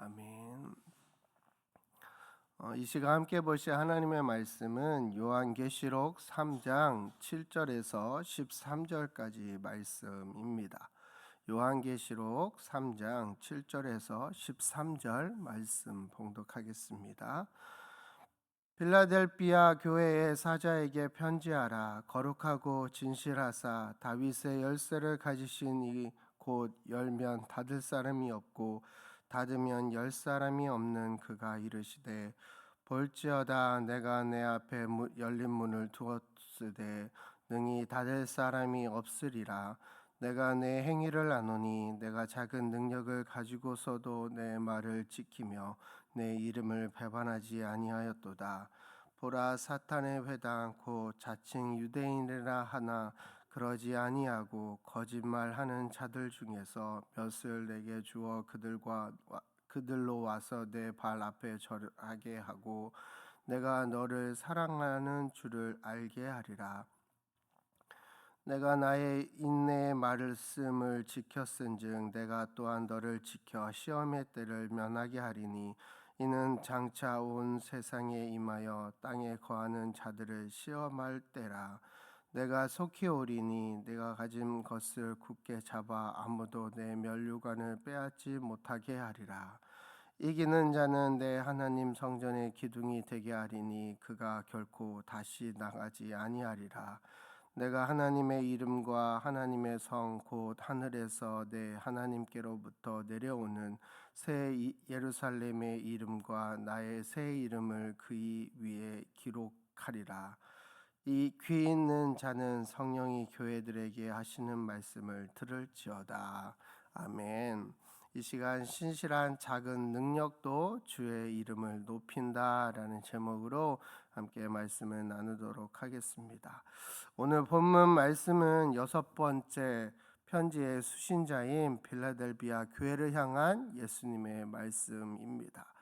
아멘. 이 시간 함께 보실 하나님의 말씀은 요한계시록 3장 7절에서 13절까지 말씀입니다. 요한계시록 3장 7절에서 13절 말씀 봉독하겠습니다. 필라델피아 교회의 사자에게 편지하라. 거룩하고 진실하사 다윗의 열쇠를 가지신 이 곧 열면 닫을 사람이 없고 닫으면 열 사람이 없는 그가 이르시되, 볼지어다 내가 내 앞에 열린 문을 두었으되 능히 닫을 사람이 없으리라. 내가 내 행위를 아노니 내가 작은 능력을 가지고서도 내 말을 지키며 내 이름을 배반하지 아니하였도다. 보라, 사탄의 회당 곧 자칭 유대인이라 하나 그러지 아니하고 거짓말하는 자들 중에서 몇을 내게 주어 그들로 와서 내 발 앞에 절하게 하고 내가 너를 사랑하는 줄을 알게 하리라. 내가 나의 인내의 말씀을 지켰은즉 내가 또한 너를 지켜 시험의 때를 면하게 하리니 이는 장차 온 세상에 임하여 땅에 거하는 자들을 시험할 때라. 내가 속히 오리니 내가 가진 것을 굳게 잡아 아무도 내 면류관을 빼앗지 못하게 하리라. 이기는 자는 내 하나님 성전의 기둥이 되게 하리니 그가 결코 다시 나가지 아니하리라. 내가 하나님의 이름과 하나님의 성 곧 하늘에서 내 하나님께로부터 내려오는 새 예루살렘의 이름과 나의 새 이름을 그의 위에 기록하리라. 이 귀 있는 자는 성령이 교회들에게 하시는 말씀을 들을지어다. 아멘. 이 시간 신실한 작은 능력도 주의 이름을 높인다라는 제목으로 함께 말씀을 나누도록 하겠습니다. 오늘 본문 말씀은 6번째 편지의 수신자인 빌라델비아 교회를 향한 예수님의 말씀입니다.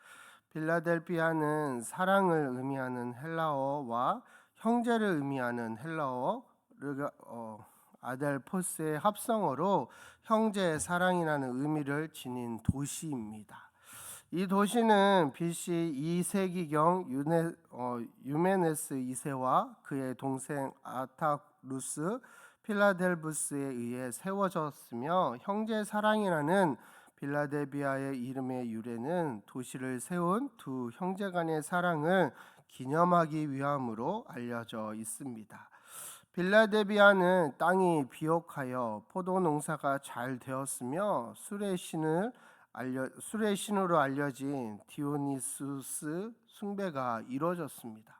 빌라델비아는 사랑을 의미하는 헬라어와 형제를 의미하는 헬라어 아델포스의 합성어로 형제의 사랑이라는 의미를 지닌 도시입니다. 이 도시는 BC 2세기경 유메네스 2세와 그의 동생 아타루스 필라델부스에 의해 세워졌으며 형제 사랑이라는 빌라델비아의 이름의 유래는 도시를 세운 두 형제 간의 사랑을 기념하기 위함으로 알려져 있습니다. 빌라델비아는 땅이 비옥하여 포도 농사가 잘 되었으며 술의 신으로 알려진 디오니수스 숭배가 이루어졌습니다.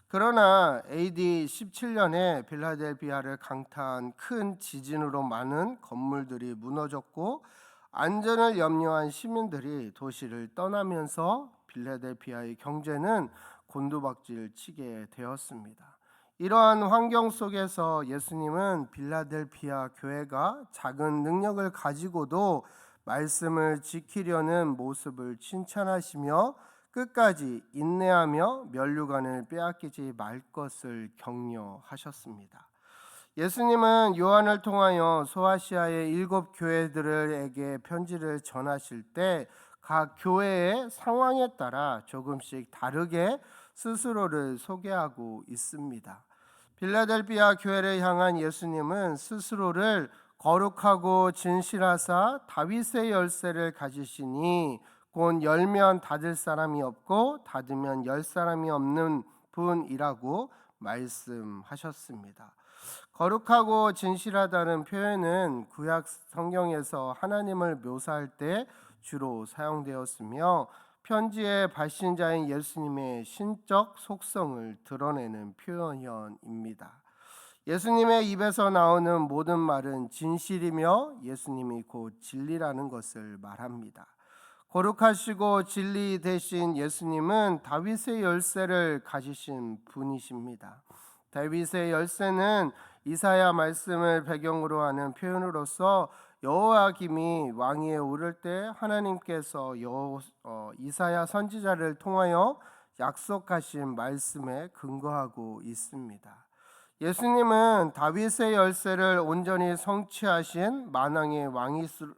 그러나 AD 17년에 빌라델비아를 강타한 큰 지진으로 많은 건물들이 무너졌고 안전을 염려한 시민들이 도시를 떠나면서 빌라델비아의 경제는 곤두박질 치게 되었습니다. 이러한 환경 속에서 예수님은 빌라델비아 교회가 작은 능력을 가지고도 말씀을 지키려는 모습을 칭찬하시며 끝까지 인내하며 면류관을 빼앗기지 말 것을 격려하셨습니다. 예수님은 요한을 통하여 소아시아의 7 교회들에게 편지를 전하실 때 각 교회의 상황에 따라 조금씩 다르게 스스로를 소개하고 있습니다. 빌라델비아 교회를 향한 예수님은 스스로를 거룩하고 진실하사 다윗의 열쇠를 가지시니 곧 열면 닫을 사람이 없고 닫으면 열 사람이 없는 분이라고 말씀하셨습니다. 거룩하고 진실하다는 표현은 구약 성경에서 하나님을 묘사할 때 주로 사용되었으며 편지의 발신자인 예수님의 신적 속성을 드러내는 표현입니다. 예수님의 입에서 나오는 모든 말은 진실이며 예수님이 곧 진리라는 것을 말합니다. 거룩하시고 진리 되신 예수님은 다윗의 열쇠를 가지신 분이십니다. 다윗의 열쇠는 이사야 말씀을 배경으로 하는 표현으로서 여호야김이 왕위에 오를 때 하나님께서 이사야 선지자를 통하여 약속하신 말씀에 근거하고 있습니다. 예수님은 다윗의 열쇠를 온전히 성취하신 만왕의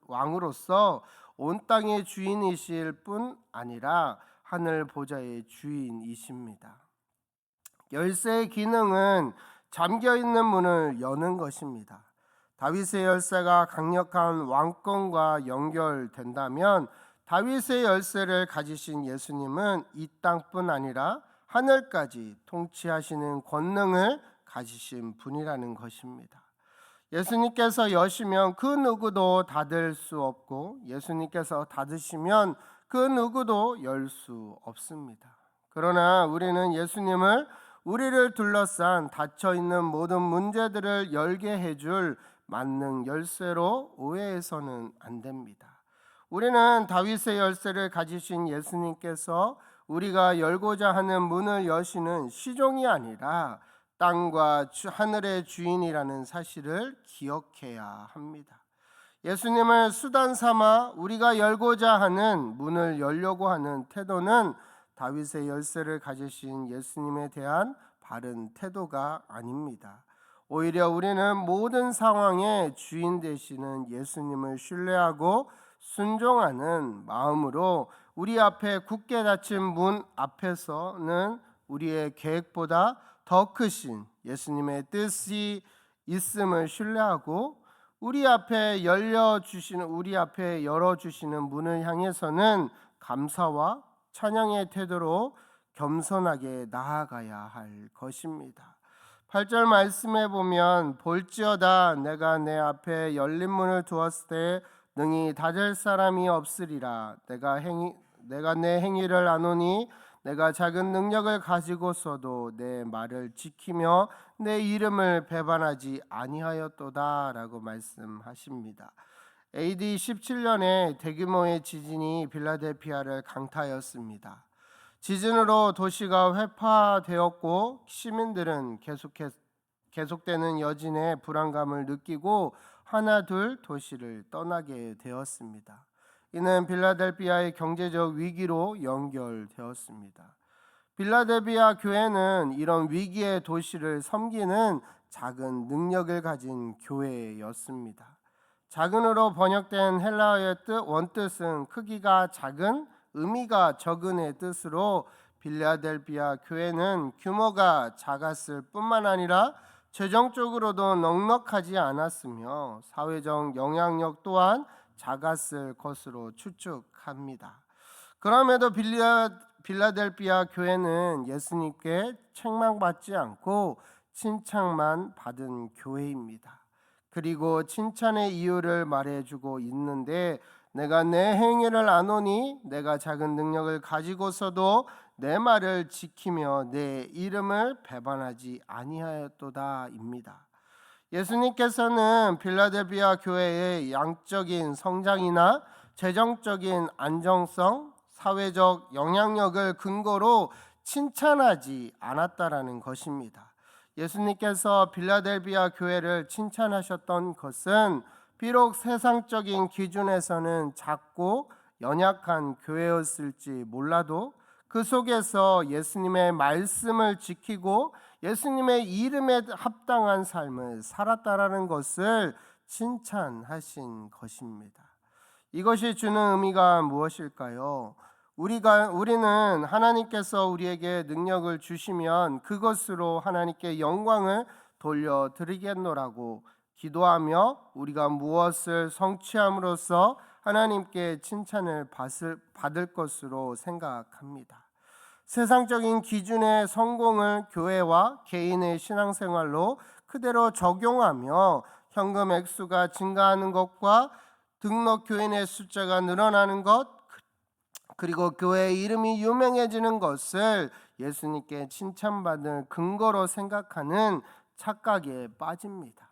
왕으로서 온 땅의 주인이실 뿐 아니라 하늘 보좌의 주인이십니다. 열쇠의 기능은 잠겨 있는 문을 여는 것입니다. 다윗의 열쇠가 강력한 왕권과 연결된다면 다윗의 열쇠를 가지신 예수님은 이 땅뿐 아니라 하늘까지 통치하시는 권능을 가지신 분이라는 것입니다. 예수님께서 여시면 그 누구도 닫을 수 없고 예수님께서 닫으시면 그 누구도 열 수 없습니다. 그러나 우리는 예수님을 우리를 둘러싼 닫혀있는 모든 문제들을 열게 해줄 만능 열쇠로 오해해서는 안 됩니다. 우리는 다윗의 열쇠를 가지신 예수님께서 우리가 열고자 하는 문을 여시는 시종이 아니라 땅과 하늘의 주인이라는 사실을 기억해야 합니다. 예수님을 수단 삼아 우리가 열고자 하는 문을 열려고 하는 태도는 다윗의 열쇠를 가지신 예수님에 대한 바른 태도가 아닙니다. 오히려 우리는 모든 상황의 주인 되시는 예수님을 신뢰하고 순종하는 마음으로 우리 앞에 굳게 닫힌 문 앞에서는 우리의 계획보다 더 크신 예수님의 뜻이 있음을 신뢰하고 우리 앞에 열어주시는 문을 향해서는 감사와 찬양의 태도로 겸손하게 나아가야 할 것입니다. 8절 말씀에 보면 볼지어다 내가 내 앞에 열린 문을 두었을 때 능히 닫을 사람이 없으리라. 내가 내 행위를 아노니 내가 작은 능력을 가지고서도 내 말을 지키며 내 이름을 배반하지 아니하였도다 라고 말씀하십니다. AD 17년에 대규모의 지진이 필라델피아를 강타하였습니다. 지진으로 도시가 회파되었고 시민들은 계속되는 여진의 불안감을 느끼고 하나둘 도시를 떠나게 되었습니다. 이는 필라델피아의 경제적 위기로 연결되었습니다. 필라델피아 교회는 이런 위기의 도시를 섬기는 작은 능력을 가진 교회였습니다. 작은으로 번역된 헬라어의 원뜻은 크기가 작은, 의미가 적은의 뜻으로 필라델피아 교회는 규모가 작았을 뿐만 아니라 재정적으로도 넉넉하지 않았으며 사회적 영향력 또한 작았을 것으로 추측합니다. 그럼에도 필라델피아 교회는 예수님께 책망받지 않고 칭찬만 받은 교회입니다. 그리고 칭찬의 이유를 말해주고 있는데 내가 내 행위를 아노니 내가 작은 능력을 가지고서도 내 말을 지키며 내 이름을 배반하지 아니하였도다입니다. 예수님께서는 필라델피아 교회의 양적인 성장이나 재정적인 안정성, 사회적 영향력을 근거로 칭찬하지 않았다라는 것입니다. 예수님께서 필라델피아 교회를 칭찬하셨던 것은 비록 세상적인 기준에서는 작고 연약한 교회였을지 몰라도 그 속에서 예수님의 말씀을 지키고 예수님의 이름에 합당한 삶을 살았다라는 것을 칭찬하신 것입니다. 이것이 주는 의미가 무엇일까요? 우리는 하나님께서 우리에게 능력을 주시면 그것으로 하나님께 영광을 돌려드리겠노라고 기도하며 우리가 무엇을 성취함으로써 하나님께 칭찬을 받을 것으로 생각합니다. 세상적인 기준의 성공을 교회와 개인의 신앙생활로 그대로 적용하며 현금 액수가 증가하는 것과 등록 교인의 숫자가 늘어나는 것, 그리고 교회의 이름이 유명해지는 것을 예수님께 칭찬받을 근거로 생각하는 착각에 빠집니다.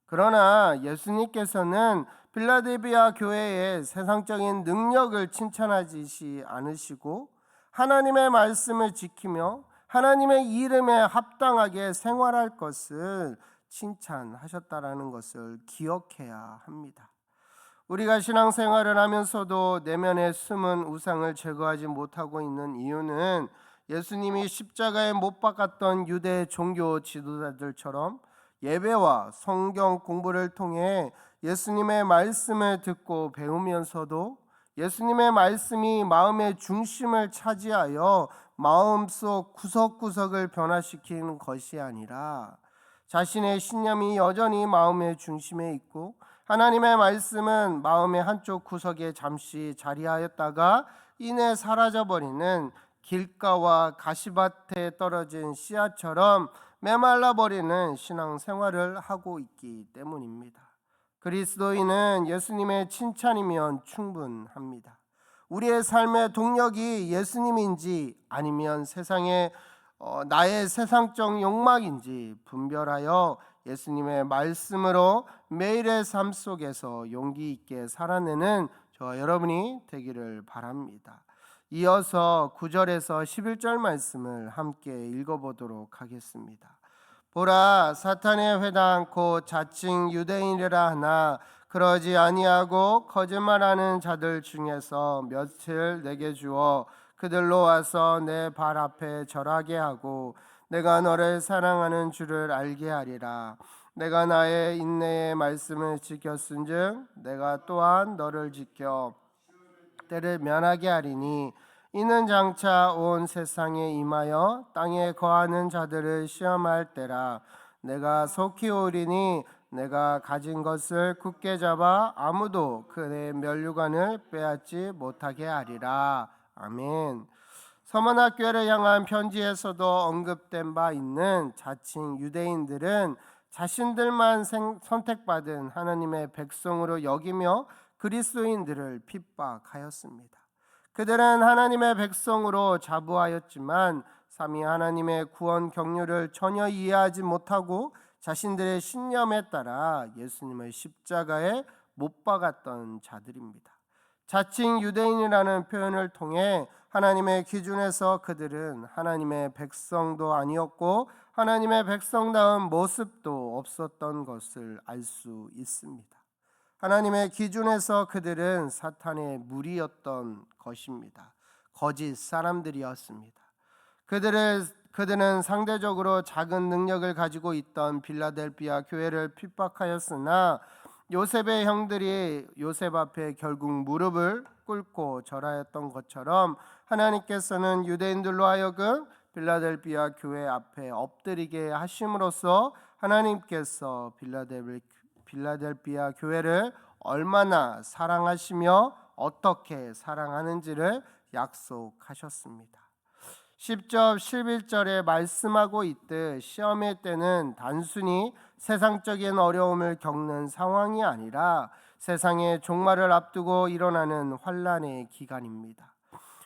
그러나 예수님께서는 필라델피아 교회의 세상적인 능력을 칭찬하지 않으시고 하나님의 말씀을 지키며 하나님의 이름에 합당하게 생활할 것을 칭찬하셨다라는 것을 기억해야 합니다. 우리가 신앙생활을 하면서도 내면에 숨은 우상을 제거하지 못하고 있는 이유는 예수님이 십자가에 못 박았던 유대 종교 지도자들처럼 예배와 성경 공부를 통해 예수님의 말씀을 듣고 배우면서도 예수님의 말씀이 마음의 중심을 차지하여 마음속 구석구석을 변화시키는 것이 아니라 자신의 신념이 여전히 마음의 중심에 있고 하나님의 말씀은 마음의 한쪽 구석에 잠시 자리하였다가 이내 사라져버리는 길가와 가시밭에 떨어진 씨앗처럼 메말라 버리는 신앙생활을 하고 있기 때문입니다. 그리스도인은 예수님의 칭찬이면 충분합니다. 우리의 삶의 동력이 예수님인지 아니면 나의 세상적 욕망인지 분별하여 예수님의 말씀으로 매일의 삶 속에서 용기 있게 살아내는 저와 여러분이 되기를 바랍니다. 이어서 9절에서 11절 말씀을 함께 읽어보도록 하겠습니다. 보라, 사탄의 회당 곧 자칭 유대인이라 하나 그러지 아니하고 거짓말하는 자들 중에서 몇을 내게 주어 그들로 와서 내 발 앞에 절하게 하고 내가 너를 사랑하는 줄을 알게 하리라. 내가 나의 인내의 말씀을 지켰은즉 내가 또한 너를 지켜 때를 면하게 하리니 이는 장차 온 세상에 임하여 땅에 거하는 자들을 시험할 때라. 내가 속히 오리니 내가 가진 것을 굳게 잡아 아무도 그의 면류관을 빼앗지 못하게 하리라. 아멘. 서머나교회를 향한 편지에서도 언급된 바 있는 자칭 유대인들은 자신들만 선택받은 하나님의 백성으로 여기며 그리스도인들을 핍박하였습니다. 그들은 하나님의 백성으로 자부하였지만 삼위 하나님의 구원 경륜을 전혀 이해하지 못하고 자신들의 신념에 따라 예수님을 십자가에 못 박았던 자들입니다. 자칭 유대인이라는 표현을 통해 하나님의 기준에서 그들은 하나님의 백성도 아니었고 하나님의 백성다운 모습도 없었던 것을 알 수 있습니다. 하나님의 기준에서 그들은 사탄의 무리였던 것입니다. 거짓 사람들이었습니다. 그들은 상대적으로 작은 능력을 가지고 있던 빌라델비아 교회를 핍박하였으나 요셉의 형들이 요셉 앞에 결국 무릎을 꿇고 절하였던 것처럼 하나님께서는 유대인들로 하여금 빌라델비아 교회 앞에 엎드리게 하심으로써 하나님께서 빌라델비아 교회를 얼마나 사랑하시며 어떻게 사랑하는지를 약속하셨습니다. 10절 11절에 말씀하고 있듯 시험의 때는 단순히 세상적인 어려움을 겪는 상황이 아니라 세상의 종말을 앞두고 일어나는 환난의 기간입니다.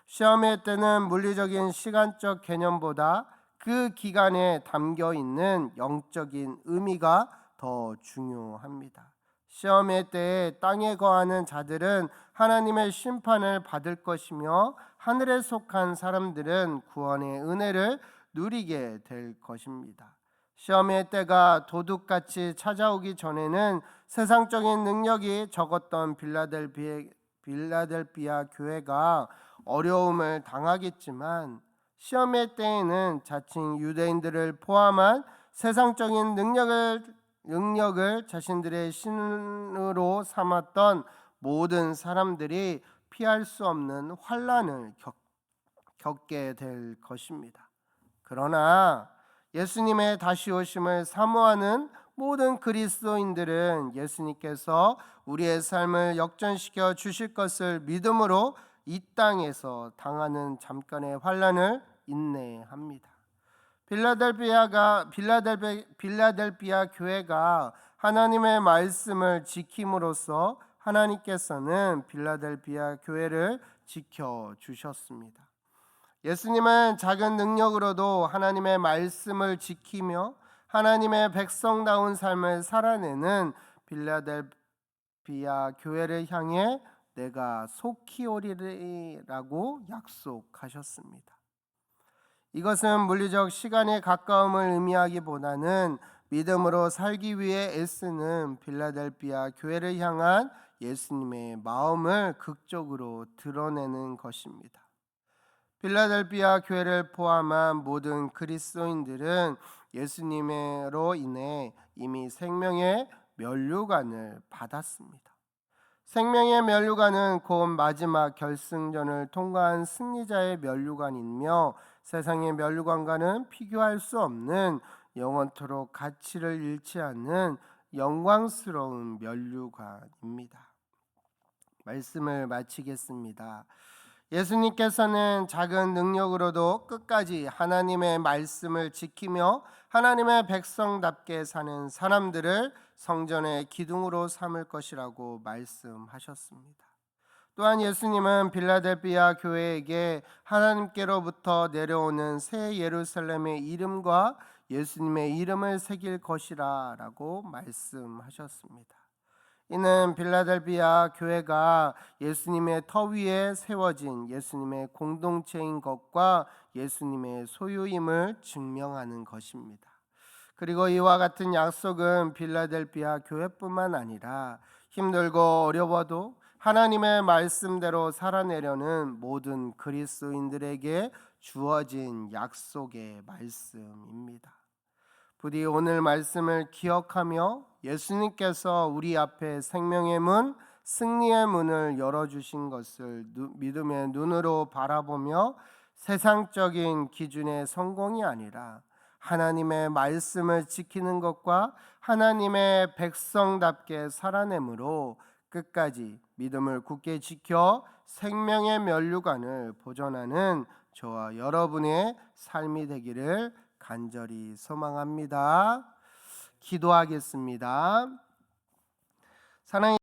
시험의 때는 물리적인 시간적 개념보다 그 기간에 담겨 있는 영적인 의미가 더 중요합니다. 시험의 때에 땅에 거하는 자들은 하나님의 심판을 받을 것이며 하늘에 속한 사람들은 구원의 은혜를 누리게 될 것입니다. 시험의 때가 도둑같이 찾아오기 전에는 세상적인 능력이 적었던 빌라델비아 교회가 어려움을 당하겠지만 시험의 때에는 자칭 유대인들을 포함한 세상적인 능력을 자신들의 신으로 삼았던 모든 사람들이 피할 수 없는 환난을 겪게 될 것입니다. 그러나 예수님의 다시 오심을 사모하는 모든 그리스도인들은 예수님께서 우리의 삶을 역전시켜 주실 것을 믿음으로 이 땅에서 당하는 잠깐의 환난을 인내합니다. 빌라델비아 교회가 하나님의 말씀을 지킴으로써 하나님께서는 빌라델비아 교회를 지켜 주셨습니다. 예수님은 작은 능력으로도 하나님의 말씀을 지키며 하나님의 백성다운 삶을 살아내는 빌라델비아 교회를 향해 내가 속히 오리라고 약속하셨습니다. 이것은 물리적 시간의 가까움을 의미하기보다는 믿음으로 살기 위해 애쓰는 빌라델비아 교회를 향한 예수님의 마음을 극적으로 드러내는 것입니다. 빌라델비아 교회를 포함한 모든 그리스도인들은 예수님으로 인해 이미 생명의 면류관을 받았습니다. 생명의 면류관은 곧 마지막 결승전을 통과한 승리자의 면류관이며 세상의 면류관과는 비교할 수 없는 영원토록 가치를 잃지 않는 영광스러운 면류관입니다. 말씀을 마치겠습니다. 예수님께서는 작은 능력으로도 끝까지 하나님의 말씀을 지키며 하나님의 백성답게 사는 사람들을 성전의 기둥으로 삼을 것이라고 말씀하셨습니다. 또한 예수님은 빌라델비아 교회에게 하나님께로부터 내려오는 새 예루살렘의 이름과 예수님의 이름을 새길 것이라 라고 말씀하셨습니다. 이는 빌라델비아 교회가 예수님의 터 위에 세워진 예수님의 공동체인 것과 예수님의 소유임을 증명하는 것입니다. 그리고 이와 같은 약속은 빌라델비아 교회뿐만 아니라 힘들고 어려워도 하나님의 말씀대로 살아내려는 모든 그리스도인들에게 주어진 약속의 말씀입니다. 부디 오늘 말씀을 기억하며 예수님께서 우리 앞에 생명의 문, 승리의 문을 열어주신 것을 믿음의 눈으로 바라보며 세상적인 기준의 성공이 아니라 하나님의 말씀을 지키는 것과 하나님의 백성답게 살아내므로 끝까지 믿음을 굳게 지켜 생명의 면류관을 보존하는 저와 여러분의 삶이 되기를 간절히 소망합니다. 기도하겠습니다. 사랑의